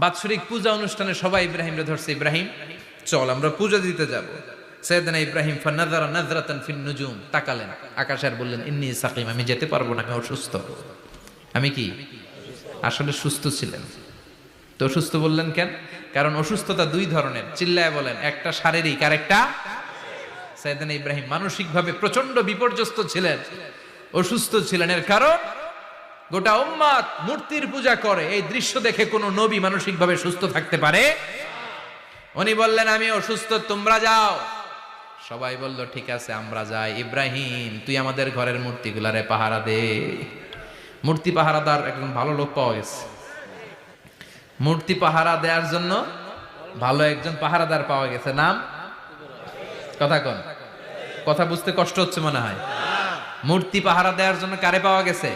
বাৎসরিক পূজা অনুষ্ঠানে সবাই ইব্রাহিমরে ধরছে, ইব্রাহিম চল আমরা পূজা দিতে যাব। সাইয়েদনা ইব্রাহিম ফানাযারা নাযরাতান ফিন নুজুম, তাকালেন আকাশে আর বললেন ইন্নী সাকিম, আমি যেতে পারবো না, আমি অসুস্থ। আমি কি আসলে সুস্থ ছিলেন? তো অসুস্থ বললেন কেন? কারণ অসুস্থতা দুই ধরনের, চিল্লায় বলেন, একটা শারীরিক আর একটা। সাইয়েদনা ইব্রাহিম মানসিকভাবে প্রচন্ড বিপর্যস্ত ছিলেন, অসুস্থ ছিলেন। এর কারণ গোটা উম্মাত মূর্তির পূজা করে, এই দৃশ্য দেখে কোন নবী মানসিকভাবে সুস্থ থাকতে পারে? উনি বললেন আমি অসুস্থ, তোমরা যাও। সবাই বলল ঠিক আছে আমরা যাই। ইব্রাহিম তুই আমাদের ঘরের মূর্তিগুলারে পাহারা দে। মূর্তি পাহারাদার একজন ভালো লোক পাওয়া গেছে, মূর্তি পাহারা দেওয়ার জন্য ভালো একজন পাহারাদার পাওয়া গেছে। নাম কথা কোন? কথা বুঝতে কষ্ট হচ্ছে মনে হয়। মূর্তি পাহারা দেওয়ার জন্য কারে পাওয়া গেছে?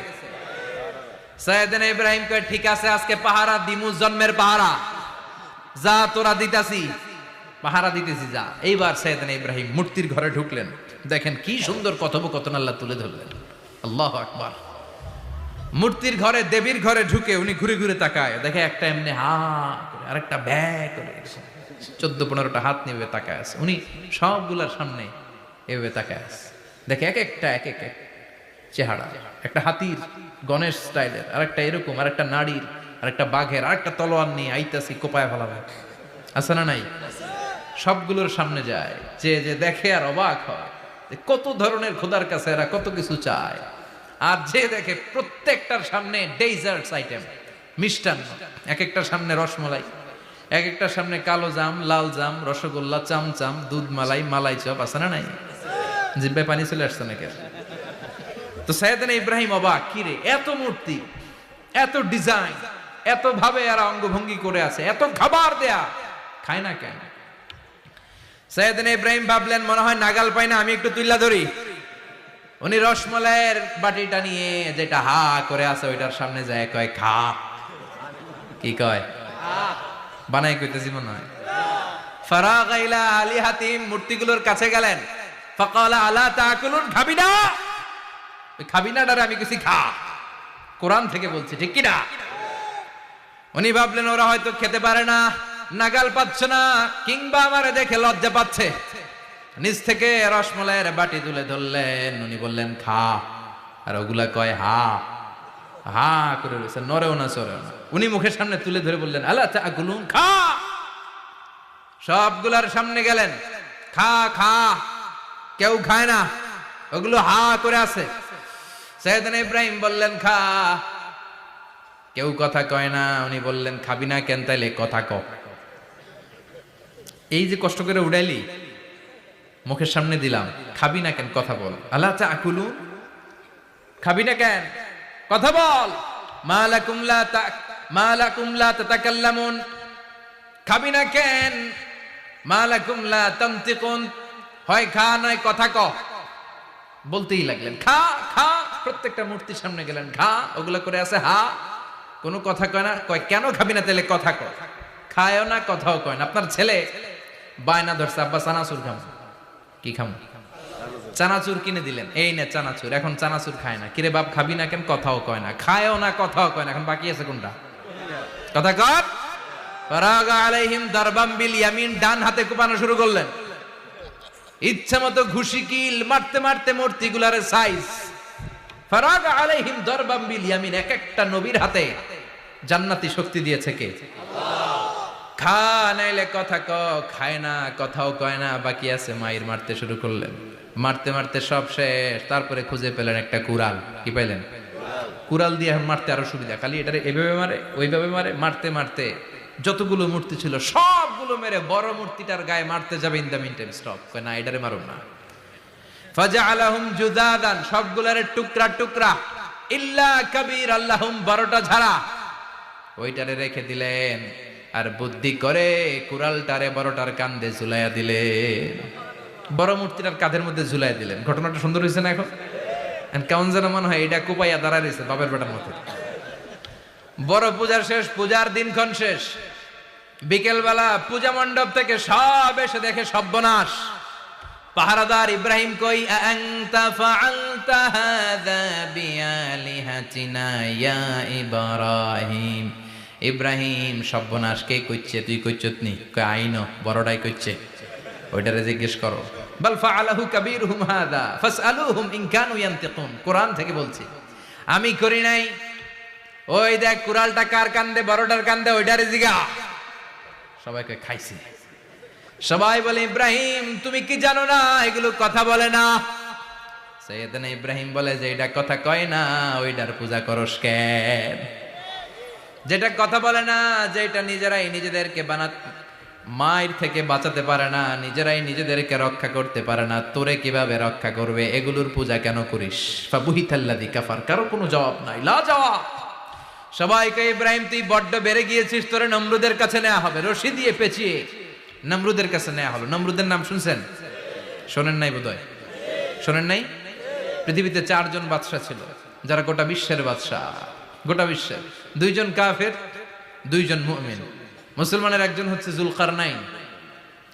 সাইয়েদনা ইব্রাহিম কয় ঠিক আছে আজকে পাহারা দিমু, জন্মের পাহারা। যা তোরা দিতাছি, পাহারা দিতেছি যা। এইবার সাইয়েদনা ইব্রাহিম মূর্তির ঘরে ঢুকলেন। দেখেন কি সুন্দর কথোপকথন আল্লাহ তুলে ধরলেন। আল্লাহু আকবার। মূর্তির ঘরে, দেবীর ঘরে ঢুকে উনি ঘুরে ঘুরে তাকায়, দেখে একটা এমনি হা করে আরেকটা ব্যা করে 14-15টা হাত নিয়ে তাকায় আছে। উনি সবগুলার সামনে এভাবে তাকায় আছে, দেখে এক একটা এক এক চেহারা, একটা হাতির গণেশ স্টাইলের, আরেকটা এরকম, আরেকটা নারীর, আরেকটা বাঘের, আরেকটা তলোয়ার নিয়ে আইতাছি কোপায় ফেলাবে, আছে না নাই? সবগুলোর সামনে যায়, যে যে দেখে আর অবাক হয় কত ধরনের খোদার কাছে এরা কত কিছু চায়। আর যে দেখে প্রত্যেকটার সামনে ডেজার্টস আইটেম, মিষ্টান্ন, এক একটার সামনে রসমলাই, এক একটার সামনে কালো জাম, লাল জাম, রসগোল্লা, চামচাম, দুধ মালাই, মালাই চপ, আছে না নাই? জিব্বায় পানি চলে আসছে নাকি? তো সাইয়েদনা ইব্রাহিম অবাক, কি রে এত মূর্তি, এত ডিজাইন, এত ভাবে এরা অঙ্গভঙ্গি করে আছে, এত খাবার দেয়া, খায় না কেন? সাইয়েদনা ইব্রাহিম ভাবলেন মনে হয় নাগাল পাই না, আমি একটু তুইলা ধরি। উনি রসমলাইয়ের বাটিটা নিয়ে যেটা হা করে আছে ওইটার সামনে যায়, কয় খা। কি কয়? বানাই কইতেছি মনে হয়। ফারাগা ইলা আলিহাতিম, মূর্তিগুলোর কাছে গেলেন। ফাকালা আলা তাকুলুন, খাবি না? ওই খাবি না ডারে আমি কিছু খা, কোরআন থেকে বলছি, ঠিক কি না? উনি ভাবলেন ওরা হয়তো খেতে পারে না, নাগাল পাচ্ছে না, কিংবা আমারে দেখে লজ্জা পাচ্ছে। নিচ থেকে রসমলাইয়ের বাটি তুলে ধরলেন, উনি বললেন খা। আর ওগুলা কয় হা হা করে রয়েছে, নরেও না চরেও না। উনি মুখের সামনে তুলে ধরে বললেন আলা তাকুলুন, খা। সবগুলার সামনে গেলেন, খা খা। কেউ খায় না, ওগুলো হা করে আছে। সাইয়েদনা ইব্রাহিম বললেন খা, কেউ কথা কয় না। উনি বললেন খাবি না কেন? তাইলে কথা ক। এই যে কষ্ট করে উড়াইলি, মুখের সামনে দিলাম, খাবি না কেন? কথা বল। আলা তাকুলুন, খাবি না কেন? কথা বল। মালাকুম লা তাতাকাল্লামুন, খাবি না কেন? মালাকুম লা তানতিকুন, হয় খা নয় কথা ক। বলতেই লাগলেন খা খা। প্রত্যেকটা মূর্তির সামনে গেলেন, খা। ওগুলা করে আছে হা, কোনো কথা কয় না। কয় কেন খাবি না? তাহলে কথা ক। খায়ও না, কথাও কয় না। আপনার ছেলে বায়না ধরছে, আব্বা চানাচুর খাম। কি খাম? চানাচুর কিনে দিলেন, এই নে চানাচুর। এখন চানাচুর খায় না। কিরে বাপ খাবি না কেন? কথাও কয় না। খায়ও না, কথাও কয় না। এখন বাকি আছে কোনটা? কথা কর। ফারাগা আলাইহিম দারবাম বিল ইয়ামিন, ডান হাতে কোপানো শুরু করলেন। ইচ্ছা মতো ঘুষি কিল মারতে মারতে মূর্তিগুলার সাইজ। ফারাগা আলাইহিম দারবাম বিল ইয়ামিন, এক একটা নবীর হাতে জান্নাতি শক্তি দিয়েছে কে? আল্লাহ। খা নাইলে কথা ক, খায় না, কথাও কয় না, বাকি আছে। মাইর মারতে শুরু করলেন, মারতে মারতে সব শেষ। তারপরে খুঁজে পেলেন একটা কুড়াল। কি পাইলেন? কুড়াল দিয়ে মারতে আরো সুবিধা, খালি এটারে এভাবে মারে, ওইভাবে মারে। মারতে মারতে যতগুলো মূর্তি ছিল সবগুলো মেরে বড় মূর্তিটার গায়ে মারতে যাবে, in the meantime stop, কয় না এটারে মারো না। ফাজআলাহুম জুদাদান, সবগুলারে টুকরা টুকরা। ইল্লা কাবীর আল্লাহুম, বড়টা ছাড়া ওইটারে রেখে দিলেন। আর বুদ্ধি করে কুড়ালটারে বড়টার কাঁধে ঝুলাইয়া দিলেন, বড় মূর্তিটার কাঁধের মধ্যে ঝুলাইয়া দিলেন। ঘটনাটা সুন্দর হয়েছে না? এখন কেমন যেন মনে হয় এটা কোপাইয়া দাঁড়ায় রয়েছে বাপের বেটার মতো। বড় পূজার শেষ, পূজার দিনক্ষণ শেষ। বিকেলবেলা পূজা মণ্ডপ থেকে সব এসে দেখে সর্বনাশ। পাহারাদার ইব্রাহিম কই, আনতা ফাআলতা হাযা বিআলিহাতিনা ইয়া ইব্রাহিম, ইব্রাহিম সর্বনাশ কে কইছে, তুই কইছত নি? কয় আইন বড়টাই কইছে, ওইটারে জিজ্ঞেস করো। বাল ফাআলাহু কাবীরুহুম হাদা ফাসআলুহুম ইন কানু ইয়ানতিকুন। কোরআন থেকে বলছি, আমি করি নাই। ওই দেখ কুড়ালটা কার কান্দে, বড়টার কান্দে, ওইটারে জিগা। সবাইকে খাইছে। সবাই বলে ইব্রাহিম তুমি কি জানো না এগুলো কথা বলে না? সৈয়দনা ইব্রাহিম বলে যে এটা কথা কয় না ওইটার পূজা করস কেন? যেটা কথা বলে না, যেটা নিজেরাই নিজেদেরকে মায়ের থেকে বাঁচাতে পারে না, নিজেরাই নিজেদেরকে রক্ষা করতে পারে না, তোরে কিভাবে রক্ষা করবে? এগুলোর পূজা কেন করিস? ফাবুহিতাল্লাযী কাফার। কারো কোনো জবাব নাই, লা জবাব। সবাইকে ইব্রাহিম তুই বড্ড বেড়ে গিয়েছিস, তোরে নমরুদের কাছে নেওয়া হবে, রশি দিয়ে পেঁচিয়ে নমরুদের কাছে নেওয়া হলো। নমরুদের নাম শুনছেন? শোনেন নাই বোধহয়, শোনেন নাই? পৃথিবীতে 4 জন বাদশা ছিল যারা গোটা বিশ্বের বাদশা, গোটা বিশ্বের। 2 জন কাফের, 2 জন মুমিন। মুসলমানের একজন হচ্ছে যুলকারনাইন,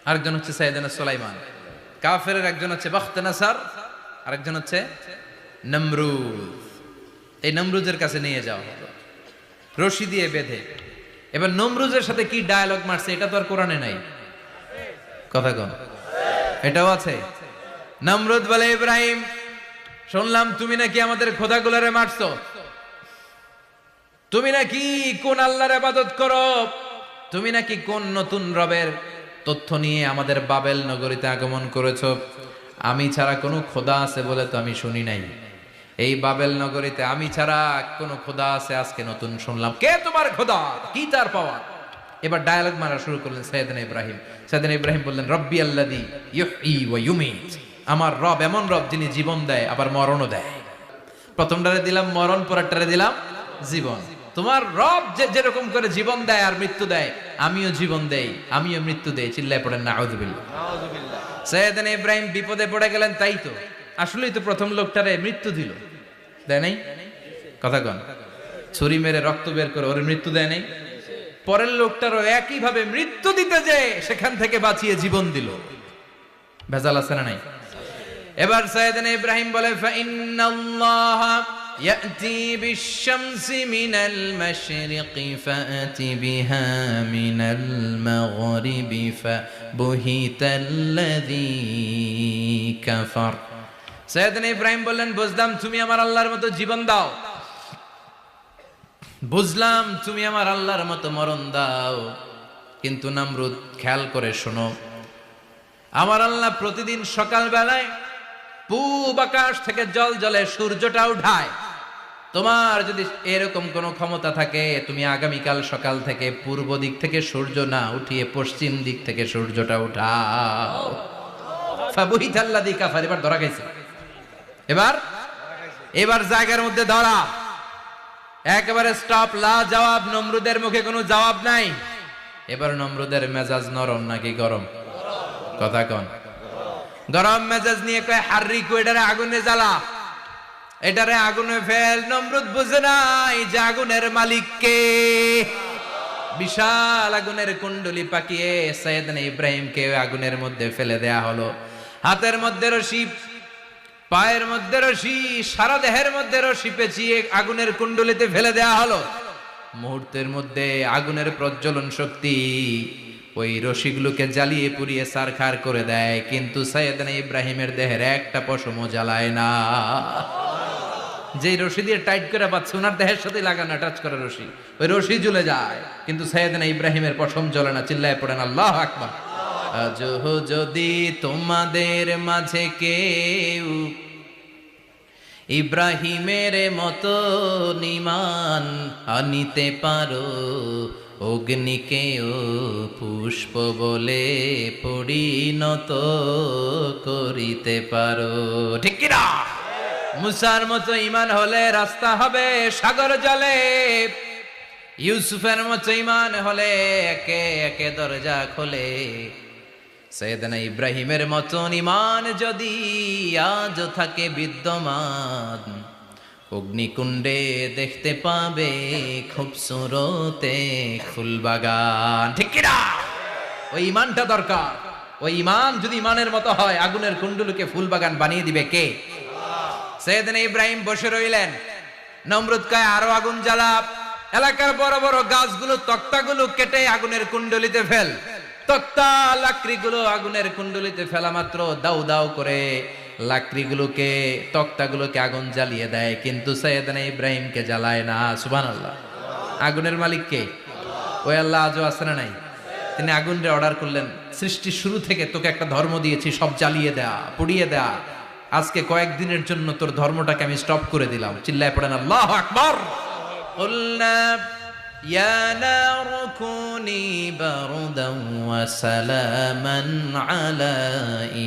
আরেকজন হচ্ছে সাইয়েদনা সুলাইমান। কাফেরের একজন হচ্ছে বাখতানাসার, আরেকজন হচ্ছে নমরুদ। এই নমরুদের কাছে নিয়ে যাওয়া হলো রশি দিয়ে বেঁধে। এবার নমরুদের সাথে কি ডায়ালগ মারছে এটা তো আর কোরআনে নাই, কথা কন, এটাও আছে। নমরুদ বলে ইব্রাহিম শুনলাম তুমি নাকি আমাদের খোদাগুলারে মারছো, তুমি নাকি কোন আল্লাহর ইবাদত করো, তুমি নাকি কোন নতুন রবের তথ্য নিয়ে আমাদের বাবেল নগরীতে আগমন করেছো। আমি ছাড়া কোনো খোদা আছে বলে তো আমি শুনি নাই। এই বাবেল নগরীতে আমি ছাড়া কোনো খোদা আছে আজকে নতুন শুনলাম। কে তোমার খোদা, কি তার পাওয়া? এবার ডায়ালগ মারা শুরু করলেন সাইয়েদনা ইব্রাহিম। সাইয়েদনা ইব্রাহিম বললেন রব্বি আল্লাযী ইউহয়ী ওয়া ইউমীত। আমার রব এমন রব যিনি জীবন দেয় আবার মরণও দেয়। প্রথমটারে দিলাম মরণ, পরেরটারে দিলাম জীবন। তোমার রব যেরকম করে জীবন দেয় আর মৃত্যু দেয়, আমিও জীবন দেই, আমিও মৃত্যু দেই। চিল্লায় পড়েন নাউযুবিল্লাহ। সাইয়েদনা ইব্রাহিম বিপদে পড়ে গেলেন। তাই তো, আসলেই তো প্রথম লোকটারে মৃত্যু দিল, দেয় নাই? কথা কন, ছুরি মেরে রক্ত বের করে ওর মৃত্যু দেয় নাই? পরের লোকটারও একই ভাবে মৃত্যু দিতে যে সেখান থেকে বাঁচিয়ে জীবন দিল। ভেজাল আছে না নাই? এবার সাইয়েদনা ইব্রাহিম বলে ফাইন্নাল্লাহা ইয়াতি বিশ-শামসি মিনাল মাশরিকি ফাআতি বিহা মিনাল মাগরিবি ফাবুহিতাল্লাযী কাফার। সাইয়েদনা ইব্রাহিম বললেন বুঝলাম তুমি আমার আল্লাহর মতো জীবন দাও, বুঝলাম তুমি আমার আল্লাহর মতো মরণ দাও, কিন্তু নমরুদ খেয়াল করে শোনো, আমার আল্লাহ প্রতিদিন সকাল বেলায় পূব আকাশ থেকে জল জলে সূর্যটা উঠায়। তোমার যদি এরকম কোনো ক্ষমতা থাকে, তুমি আগামীকাল সকাল থেকে পূর্ব দিক থেকে সূর্য না উঠিয়ে পশ্চিম দিক থেকে সূর্যটা উঠাও। ফাবুহিতাল্লাযী কাফার। এবার ধরা গেছে, এবার জায়গার মধ্যে ধরা, একেবারে স্টপ, লা জবাব। নমরুদের মুখে কোনো জবাব নাই। এবার নমরুদের মেজাজ নরম নাকি গরম? কথা কন। গরম মেজাজ নিয়ে কয় হাররিকু, এটারে আগুনে জ্বালা, এটারে আগুনে ফেল। নমরুদ বুঝে নাই যে আগুনের মালিক কে। বিশাল আগুনের কুণ্ডলি পাকিয়ে সাইয়েদনা ইব্রাহিমকে আগুনের মধ্যে ফেলে দেয়া হলো। হাতের মধ্যে রশি, পায়ের মধ্যে রশি, সারা দেহের মধ্যে রশি পেঁচিয়ে আগুনের কুণ্ডলিতে ফেলে দেয়া হলো। মুহূর্তের মধ্যে আগুনের প্রজ্বলন শক্তি ওই রশিগুলোকে জ্বালিয়ে পুড়িয়ে ছারখার করে দেয়, কিন্তু সাইয়েদনা ইব্রাহিমের দেহের একটা পশমও জ্বালায় না। যে রশি দিয়ে টাইট করে পাচ্ছে, ওনার দেহের সাথে লাগানো টাচ করা রশি, ওই রশি জ্বলে যায়, কিন্তু সাইয়েদনা ইব্রাহিমের পশম জ্বলে না। চিল্লায় পড়েন আল্লাহু আকবার। আজ যদি তোমাদের মাঝে কেউ ইব্রাহিমের মতো ঈমান আনিতে পারো, অগ্নিকেও পুষ্প বলে পরিণত করিতে পারো, ঠিক কি না? মুসার মতো ঈমান হলে রাস্তা হবে সাগর জলে, ইউসুফের মতো ঈমান হলে একে একে দরজা খোলে। সাইয়েদনা ইব্রাহিমের মতন ঈমান যদি আজ থাকে বিদ্যমান, অগ্নিকুণ্ডে দেখতে পাবে খুবসুরতে ফুলবাগান, ঠিক কি না? ওই ঈমানটা দরকার। ওই ঈমান যদি ঈমানের মতো হয়, আগুনের কুণ্ডলকে ফুলবাগান বানিয়ে দিবে কে? সাইয়েদনা ইব্রাহিম বসে রইলেন। নমরুদ কয় আরো আগুন জ্বালা। এলাকার বড় বড় গাছগুলো তক্তাগুলো কেটে আগুনের কুণ্ডলিতে ফেল। তক্তা লাকড়িগুলো আগুনের কুণ্ডলিতে ফেলা মাত্র দাউ দাউ করে লাকড়িগুলোকে তক্তাগুলোকে আগুন জ্বালিয়ে দেয়, কিন্তু সাইয়েদনা ইব্রাহিমকে জ্বালায় না। সুবহানাল্লাহ। আগুনের মালিক কে? ওই আল্লাহ আজও আছে না নাই? তিনি আগুনরে অর্ডার করলেন, সৃষ্টির শুরু থেকে তোকে একটা ধর্ম দিয়েছি, সব জ্বালিয়ে দেয়া, পুড়িয়ে দেয়া, আজকে কয়েকদিনের জন্য তোর ধর্মটাকে আমি স্টপ করে দিলাম। চিল্লায় পড়েন আল্লাহু আকবার। কুলনা ইয়া নারু কুনি বারদান ওয়া সালামান আলা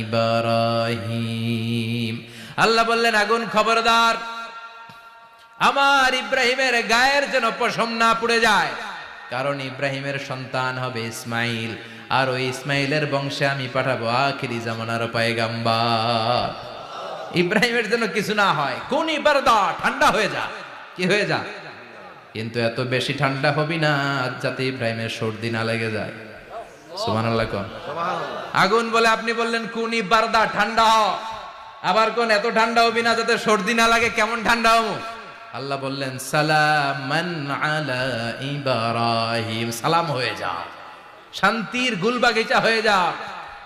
ইব্রাহিম। আল্লাহ বললেন, আগুন খবরদার, আমার ইব্রাহিমের গায়ের যেন পশম না পুড়ে যায়, কারণ ইব্রাহিমের সন্তান হবে ইসমাইল, আর ওই ইসমাইলের বংশে আমি পাঠাবো আখিরি জামানার পয়গাম্বার। ইব্রাহিমের যেন কিছু না হয়, কোন বারদা, ঠান্ডা হয়ে যা, কি হয়ে যা, কিন্তু এত বেশি ঠান্ডা হবি না যাতে ইব্রাহিমের সর্দি না লেগে যায়। সুবহানাল্লাহ কোন। আগুন বলে, আপনি বললেন কোন বারদা, ঠান্ডা হ, আবার কোন এত ঠান্ডা হবি না যাতে সর্দি না লাগে, কেমন ঠান্ডা হবো? আল্লাহ বললেন সালামান আলা ইব্রাহিম, সালাম হয়ে যা, শান্তির গুলবাগিচা হয়ে যা,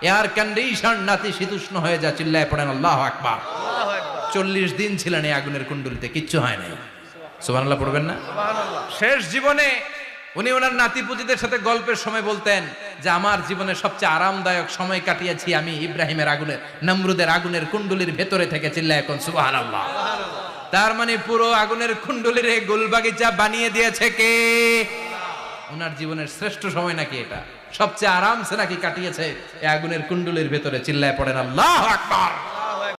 এয়ার কন্ডিশন নাতিশীতোষ্ণ হয়ে যা। চিল্লায় পড়েন আল্লাহু আকবার। 40 দিন ছিলেন এই আগুনের কুণ্ডলিতে, কিচ্ছু হয় নাই। সুবহানাল্লাহ পড়বেন না? শেষ জীবনে উনি ওনার নাতিপুতিদের সাথে গল্পের সময় বলতেন যে আমার জীবনে সবচেয়ে আরামদায়ক সময় কাটিয়েছি আমি ইব্রাহিমের আগুনের, নমরুদের আগুনের কুণ্ডলির ভেতরে থেকে। চিল্লায় এখন সুবহানাল্লাহ। তার মানে পুরো আগুনের কুণ্ডলির গোলবাগিচা বানিয়ে দিয়েছে কে? ওনার জীবনের শ্রেষ্ঠ সময় নাকি এটা, সবচেয়ে আরামসে নাকি কাটিয়েছে এই আগুনের কুণ্ডলির ভেতরে। চিল্লায় পড়েন আল্লাহু আকবার।